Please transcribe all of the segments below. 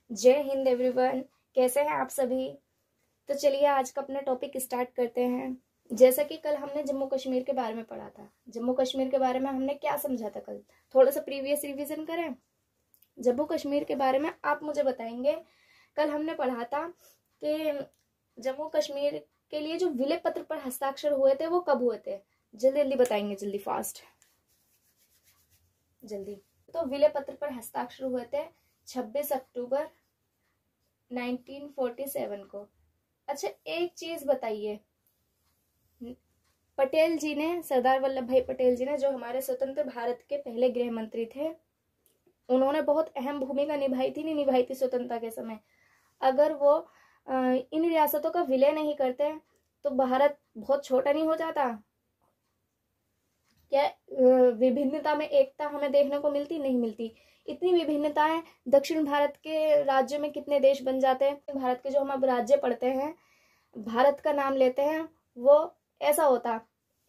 जय हिंद एवरीवन। कैसे हैं आप सभी। तो चलिए आज का अपना टॉपिक स्टार्ट करते हैं। जैसा कि कल हमने जम्मू कश्मीर के बारे में पढ़ा था, जम्मू कश्मीर के बारे में हमने क्या समझा था कल, थोड़ा सा प्रीवियस रिवीजन करें। जम्मू कश्मीर के बारे में आप मुझे बताएंगे। कल हमने पढ़ा था कि जम्मू कश्मीर के लिए जो विलय पत्र पर हस्ताक्षर हुए थे वो कब हुए थे। जल्दी जल्दी बताएंगे, जल्दी फास्ट जल्दी। तो विलय पत्र पर हस्ताक्षर हुए थे 26 अक्टूबर 1947 को। अच्छा एक चीज बताइए, पटेल जी ने, सरदार वल्लभ भाई पटेल जी ने, जो हमारे स्वतंत्र भारत के पहले गृह मंत्री थे, उन्होंने बहुत अहम भूमिका निभाई थी, नहीं निभाई थी स्वतंत्रता के समय। अगर वो इन रियासतों का विलय नहीं करते तो भारत बहुत छोटा नहीं हो जाता क्या। विभिन्नता में एकता हमें देखने को मिलती, नहीं मिलती। इतनी विभिन्नताएं, दक्षिण भारत के राज्यों में कितने देश बन जाते हैं। भारत के जो हम अब राज्य पढ़ते हैं, भारत का नाम लेते हैं, वो ऐसा होता।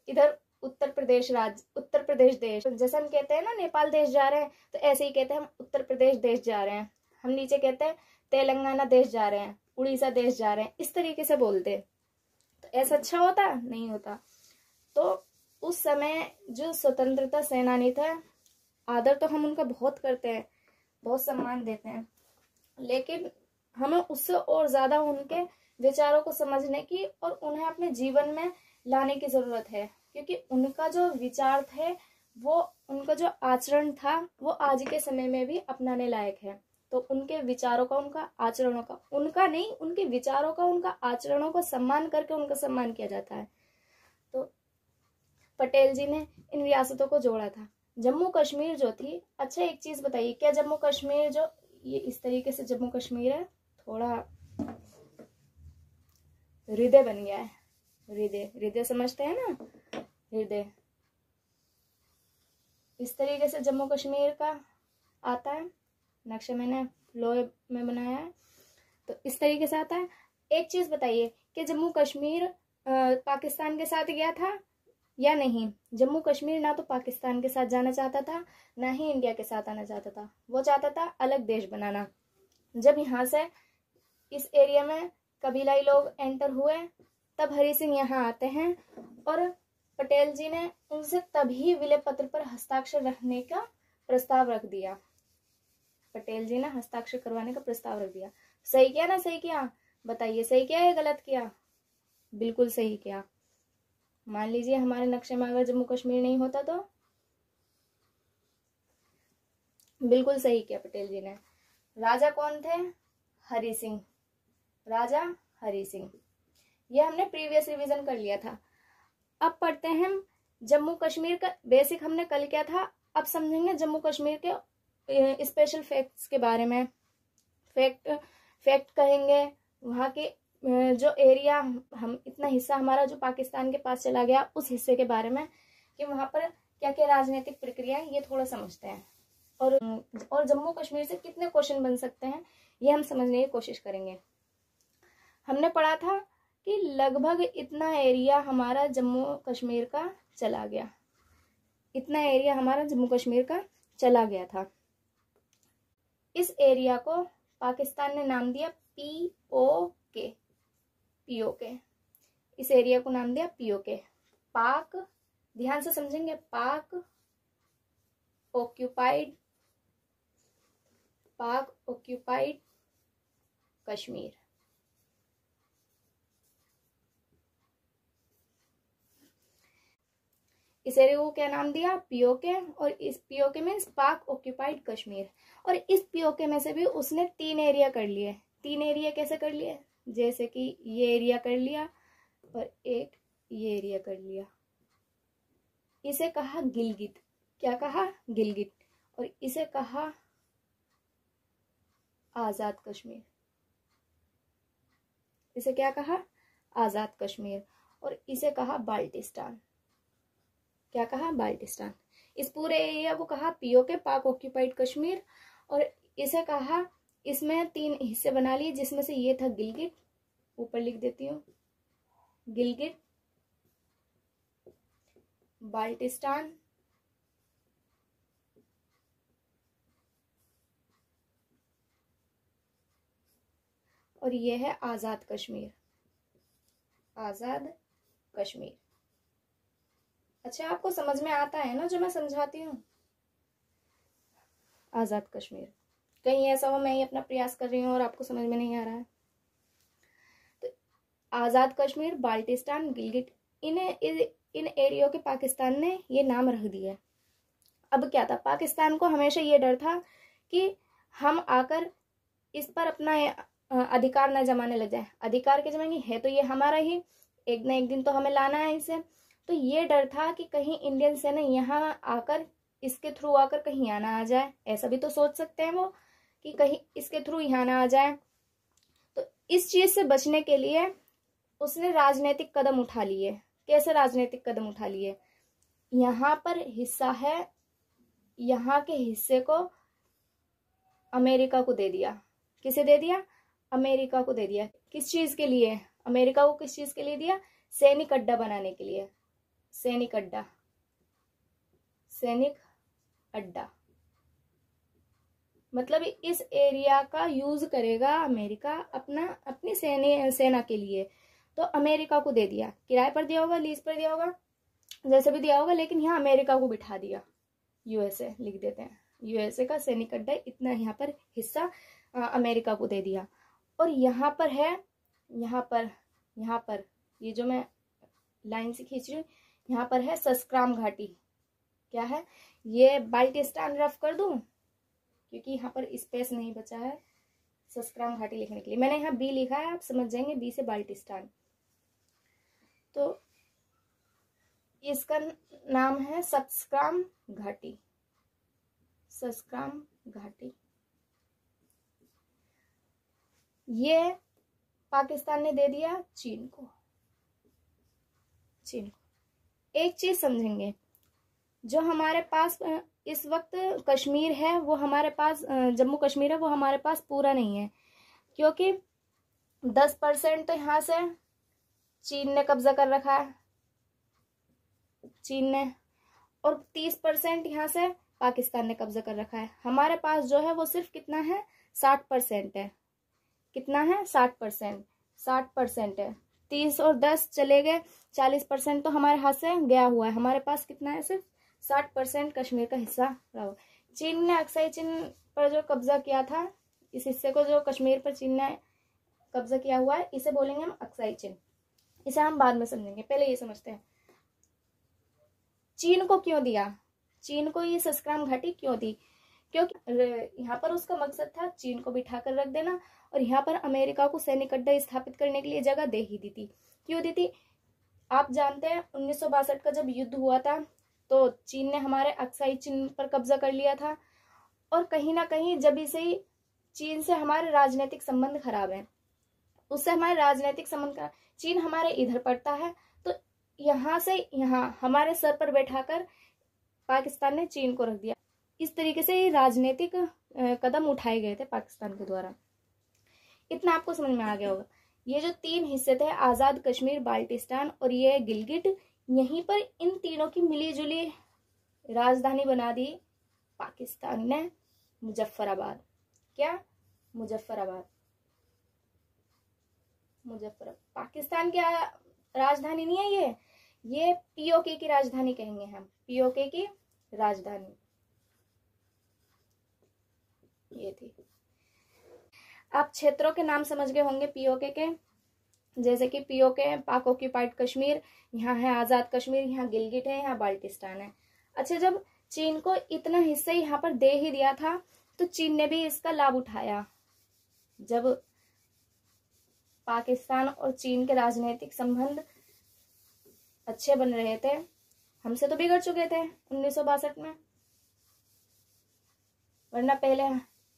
इधर उत्तर प्रदेश राज्य, उत्तर प्रदेश देश, जैसे हम कहते हैं ना नेपाल देश जा रहे हैं, तो ऐसे ही कहते हैं हम उत्तर प्रदेश देश जा रहे हैं। हम नीचे कहते हैं तेलंगाना देश जा रहे हैं, उड़ीसा देश जा रहे हैं, इस तरीके से बोलते। तो ऐसा अच्छा होता नहीं होता। तो उस समय जो स्वतंत्रता सेनानी थे, आदर तो हम उनका बहुत करते हैं, बहुत सम्मान देते हैं, लेकिन हमें उससे और ज्यादा उनके विचारों को समझने की और उन्हें अपने जीवन में लाने की जरूरत है। क्योंकि उनका जो विचार थे, वो उनका जो आचरण था, वो आज के समय में भी अपनाने लायक है। तो उनके विचारों का, उनका आचरणों का, उनका नहीं, उनके विचारों का, उनका आचरणों का सम्मान करके उनका सम्मान किया जाता है। तो पटेल जी ने इन रियासतों को जोड़ा था। जम्मू कश्मीर जो थी, अच्छा एक चीज बताइए, क्या जम्मू कश्मीर जो ये इस तरीके से जम्मू कश्मीर है, थोड़ा हृदय बन गया है। हृदय, हृदय समझते हैं ना, हृदय इस तरीके से जम्मू कश्मीर का आता है। नक्शा मैंने लोहे में बनाया है, तो इस तरीके से आता है। एक चीज बताइए कि जम्मू कश्मीर पाकिस्तान के साथ गया था या नहीं। जम्मू कश्मीर ना तो पाकिस्तान के साथ जाना चाहता था, ना ही इंडिया के साथ आना चाहता था। वो चाहता था अलग देश बनाना। जब यहाँ से इस एरिया में कबीलाई लोग एंटर हुए, तब हरि सिंह यहाँ आते हैं और पटेल जी ने उनसे तभी विलय पत्र पर हस्ताक्षर रखने का प्रस्ताव रख दिया। पटेल जी ने हस्ताक्षर करवाने का प्रस्ताव रख दिया। सही किया ना, सही किया, बताइए सही किया या गलत किया। बिल्कुल सही किया। मान लीजिए हमारे नक्शे में अगर जम्मू कश्मीर नहीं होता तो बिल्कुल सही किया पटेल जी ने। राजा कौन थे? हरि सिंह, राजा हरि सिंह। ये हमने प्रीवियस रिवीजन कर लिया था। अब पढ़ते हैं हम जम्मू कश्मीर का बेसिक। हमने कल क्या था, अब समझेंगे जम्मू कश्मीर के स्पेशल फैक्ट्स के बारे में। फैक्ट कहेंगे वहाँ के जो एरिया, हम इतना हिस्सा हमारा जो पाकिस्तान के पास चला गया, उस हिस्से के बारे में, कि वहां पर क्या क्या राजनीतिक प्रक्रिया है, ये थोड़ा समझते हैं। और जम्मू कश्मीर से कितने क्वेश्चन बन सकते हैं, ये हम समझने की कोशिश करेंगे। हमने पढ़ा था कि लगभग इतना एरिया हमारा जम्मू कश्मीर का चला गया, इतना एरिया हमारा जम्मू कश्मीर का चला गया था। इस एरिया को पाकिस्तान ने नाम दिया POK। POK, इस एरिया को नाम दिया POK। पाक, ध्यान से समझेंगे, पाक ऑक्यूपाइड, पाक ऑक्यूपाइड कश्मीर। इस एरिया को क्या नाम दिया? POK। और इस POK मीन्स पाक ऑक्यूपाइड कश्मीर। और इस POK में से भी उसने 3 एरिया कर लिए। 3 एरिया कैसे कर लिए? जैसे कि ये एरिया कर लिया और एक ये एरिया कर लिया। इसे कहा गिलगित। क्या कहा? गिलगित। और इसे कहा आजाद कश्मीर। इसे क्या कहा? आजाद कश्मीर। और इसे कहा बाल्टिस्तान। क्या कहा? बाल्टिस्तान। इस पूरे एरिया को कहा POK, पाक ऑक्यूपाइड कश्मीर। और इसे कहा, इसमें 3 हिस्से बना लिए, जिसमें से ये था गिलगित, ऊपर लिख देती हूँ, गिलगित, बाल्टिस्तान और ये है आज़ाद कश्मीर। आज़ाद कश्मीर। अच्छा, आपको समझ में आता है ना जो मैं समझाती हूँ? आज़ाद कश्मीर। कहीं ऐसा हो मैं ही अपना प्रयास कर रही हूँ और आपको समझ में नहीं आ रहा है। तो आज़ाद कश्मीर, बाल्टिस्तान, गिलगिट, इन एरियो के पाकिस्तान ने ये नाम रख दिया। अब क्या था, पाकिस्तान को हमेशा ये डर था कि हम आकर इस पर अपना अधिकार न जमाने लग जाए। अधिकार के जमाएंगे, है तो ये हमारा ही, एक न एक दिन तो हमें लाना है इसे। तो ये डर था कि कहीं इंडियन सेना यहाँ आकर, इसके थ्रू आकर कहीं आना आ जाए। ऐसा भी तो सोच सकते हैं वो कि कहीं इसके थ्रू यहाँ ना आ जाए। तो इस चीज से बचने के लिए उसने राजनीतिक कदम उठा लिए। कैसे राजनीतिक कदम उठा लिए? यहाँ पर हिस्सा है, यहाँ के हिस्से को अमेरिका को दे दिया। किसे दे दिया? अमेरिका को दे दिया। किस चीज के लिए अमेरिका को किस चीज के लिए दिया? सैनिक अड्डा बनाने के लिए। सैनिक अड्डा, सैनिक अड्डा मतलब इस एरिया का यूज करेगा अमेरिका अपनी सेना के लिए। तो अमेरिका को दे दिया, किराए पर दिया होगा, लीज पर दिया होगा, जैसे भी दिया होगा, लेकिन यहाँ अमेरिका को बिठा दिया। यूएसए लिख देते हैं, यूएसए का सैनिक अड्डा, इतना यहाँ पर हिस्सा अमेरिका को दे दिया। और यहाँ पर है, यहाँ पर ये जो मैं लाइन से खींच रही हूँ, यहाँ पर है सस्क्राम घाटी। क्या है ये? बाल्टिस्तान रफ कर दूं क्योंकि यहाँ पर स्पेस नहीं बचा है सस्क्राम घाटी लिखने के लिए। मैंने यहाँ बी लिखा है, आप समझ जाएंगे, बी से बाल्टिस्तान। तो इसका नाम है सस्क्राम घाटी। सस्क्राम घाटी ये पाकिस्तान ने दे दिया चीन को। एक चीज समझेंगे, जो हमारे पास इस वक्त कश्मीर है वो हमारे पास, जम्मू कश्मीर है वो हमारे पास पूरा नहीं है, क्योंकि 10% तो यहाँ से चीन ने कब्जा कर रखा है, चीन ने, और 30% यहाँ से पाकिस्तान ने कब्जा कर रखा है। हमारे पास जो है वो सिर्फ कितना है? 60% है। कितना है? 60% है। 30 और 10 चले गए, 40% तो हमारे हाथ से गया हुआ है। हमारे पास कितना है? सिर्फ 60% कश्मीर का हिस्सा रहा। चीन ने अक्साई चीन पर जो कब्जा किया था, इस हिस्से को जो कश्मीर पर चीन ने कब्जा किया हुआ है, इसे बोलेंगे हम अक्साई चीन। इसे हम बाद में समझेंगे, पहले ये समझते हैं चीन को क्यों दिया, चीन को ये सस्क्राम घाटी क्यों दी? क्योंकि यहाँ पर उसका मकसद था चीन को बिठा कर रख देना, और यहाँ पर अमेरिका को सैनिक अड्डा स्थापित करने के लिए जगह दे ही दी थी। क्यों दी थी? आप जानते हैं 1962 का जब युद्ध हुआ था तो चीन ने हमारे अक्साई चीन पर कब्जा कर लिया था, और कहीं ना कहीं जब से ही चीन से हमारे राजनीतिक संबंध खराब हैं, उससे हमारे राजनीतिक संबंध खराब, चीन हमारे इधर पड़ता है, तो यहाँ से यहाँ हमारे सर पर बैठाकर पाकिस्तान ने चीन को रख दिया। इस तरीके से ये राजनीतिक कदम उठाए गए थे पाकिस्तान के द्वारा। इतना आपको समझ में आ गया होगा। ये जो 3 हिस्से थे, आजाद कश्मीर, बाल्टिस्तान और ये गिलगिट, यहीं पर इन तीनों की मिली-जुली राजधानी बना दी पाकिस्तान ने, मुजफ्फराबाद। क्या? मुजफ्फराबाद। पाकिस्तान की राजधानी नहीं है ये पीओके की राजधानी कहेंगे हम, पीओके की राजधानी ये थी। आप क्षेत्रों के नाम समझ गए होंगे पीओके के, जैसे कि पीओके पाक ऑक्यूपाइड कश्मीर, यहाँ है आजाद कश्मीर, यहाँ गिलगिट है, यहाँ बाल्टिस्तान है। अच्छा, जब चीन को इतना हिस्सा यहाँ पर दे ही दिया था तो चीन ने भी इसका लाभ उठाया। जब पाकिस्तान और चीन के राजनीतिक संबंध अच्छे बन रहे थे, हमसे तो बिगड़ चुके थे 1962 में, वरना पहले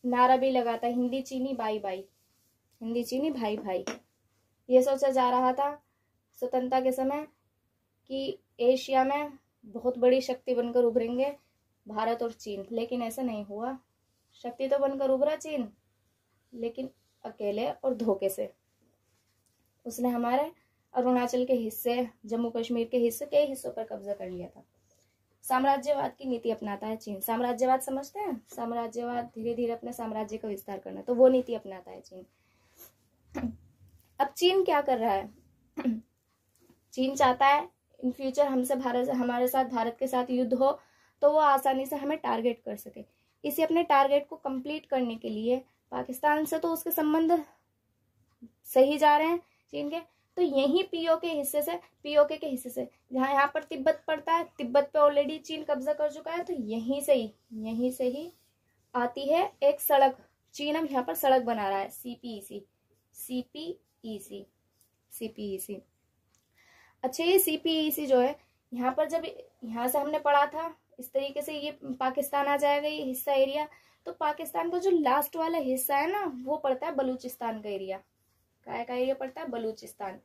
नारा भी लगा था हिंदी चीनी बाई बाई, हिंदी चीनी भाई भाई। ये सोचा जा रहा था स्वतंत्रता के समय कि एशिया में बहुत बड़ी शक्ति बनकर उभरेंगे भारत और चीन, लेकिन ऐसा नहीं हुआ। शक्ति तो बनकर उभरा चीन, लेकिन अकेले और धोखे से। उसने हमारे अरुणाचल के हिस्से, जम्मू कश्मीर के हिस्से, कई हिस्सों पर कब्जा कर लिया था। साम्राज्यवाद की नीति अपनाता है चीन। साम्राज्यवाद समझते हैं? साम्राज्यवाद, धीरे धीरे अपने साम्राज्य का विस्तार करना, तो वो नीति अपनाता है चीन। अब चीन क्या कर रहा है? चीन चाहता है इन फ्यूचर हमारे साथ भारत के साथ युद्ध हो तो वो आसानी से हमें टारगेट कर सके। इसे अपने टारगेट को कंप्लीट करने के लिए पाकिस्तान से तो उसके संबंध सही जा रहे हैं चीन के, तो यही पीओके के हिस्से से जहाँ यहाँ पर तिब्बत पड़ता है, तिब्बत पे ऑलरेडी चीन कब्जा कर चुका है, तो यहीं से ही आती है एक सड़क। चीन अब यहाँ पर सड़क बना रहा है, सीपीईसी। अच्छा, ये सीपीईसी जो है यहाँ पर, जब यहाँ से हमने पढ़ा था इस तरीके से ये पाकिस्तान आ जाएगा, ये हिस्सा एरिया, तो पाकिस्तान का जो लास्ट वाला हिस्सा है ना वो पड़ता है बलूचिस्तान का एरिया। क्या का एरिया पड़ता है? बलूचिस्तान।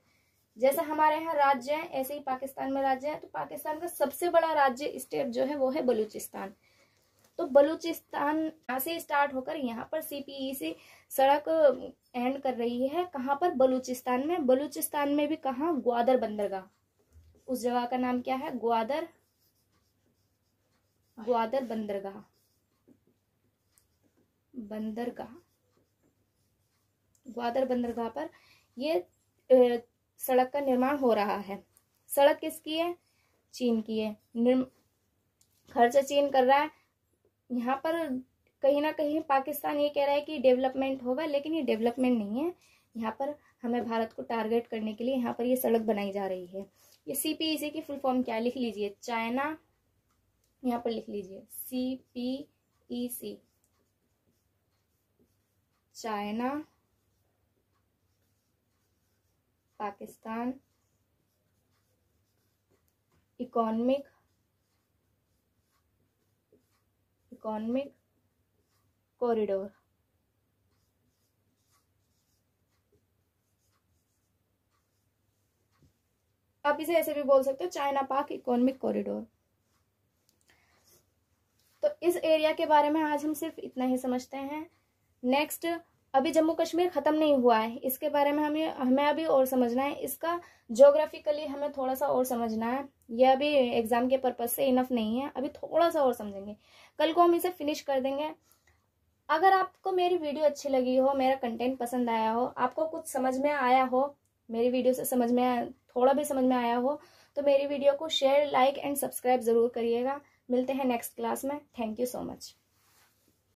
जैसा हमारे यहाँ राज्य है ऐसे ही पाकिस्तान में राज्य है, तो पाकिस्तान का सबसे बड़ा राज्य स्टेट जो है वो है बलूचिस्तान। तो बलूचिस्तान यहाँ से स्टार्ट होकर यहाँ पर सीपीईसी सड़क एंड कर रही है। कहाँ पर? बलूचिस्तान में। बलूचिस्तान में भी कहाँ? ग्वादर बंदरगाह। उस जगह का नाम क्या है? ग्वादर बंदरगाह। ग्वादर बंदरगाह पर ये सड़क का निर्माण हो रहा है। सड़क किसकी है? चीन की है। खर्च चीन कर रहा है। यहाँ पर कहीं ना कहीं पाकिस्तान ये कह रहा है कि डेवलपमेंट होगा, लेकिन ये डेवलपमेंट नहीं है। यहाँ पर हमें भारत को टारगेट करने के लिए यहाँ पर ये सड़क बनाई जा रही है। ये सीपीईसी की फुल फॉर्म क्या? लिख लीजिए, चाइना, यहाँ पर लिख लीजिए CPEC, China Pakistan economic corridor. आप इसे ऐसे भी बोल सकते हो, चाइना पाक इकोनॉमिक कॉरिडोर। तो इस एरिया के बारे में आज हम सिर्फ इतना ही समझते हैं। नेक्स्ट, अभी जम्मू कश्मीर खत्म नहीं हुआ है, इसके बारे में हमें अभी और समझना है। इसका ज्योग्राफिकली हमें थोड़ा सा और समझना है। यह अभी एग्जाम के पर्पज से इनफ नहीं है, अभी थोड़ा सा और समझेंगे। कल को हम इसे फिनिश कर देंगे। अगर आपको मेरी वीडियो अच्छी लगी हो, मेरा कंटेंट पसंद आया हो, आपको कुछ समझ में आया हो, मेरी वीडियो से थोड़ा भी समझ में आया हो, तो मेरी वीडियो को शेयर, लाइक एंड सब्सक्राइब जरूर करिएगा। मिलते हैं नेक्स्ट क्लास में। Thank you so much.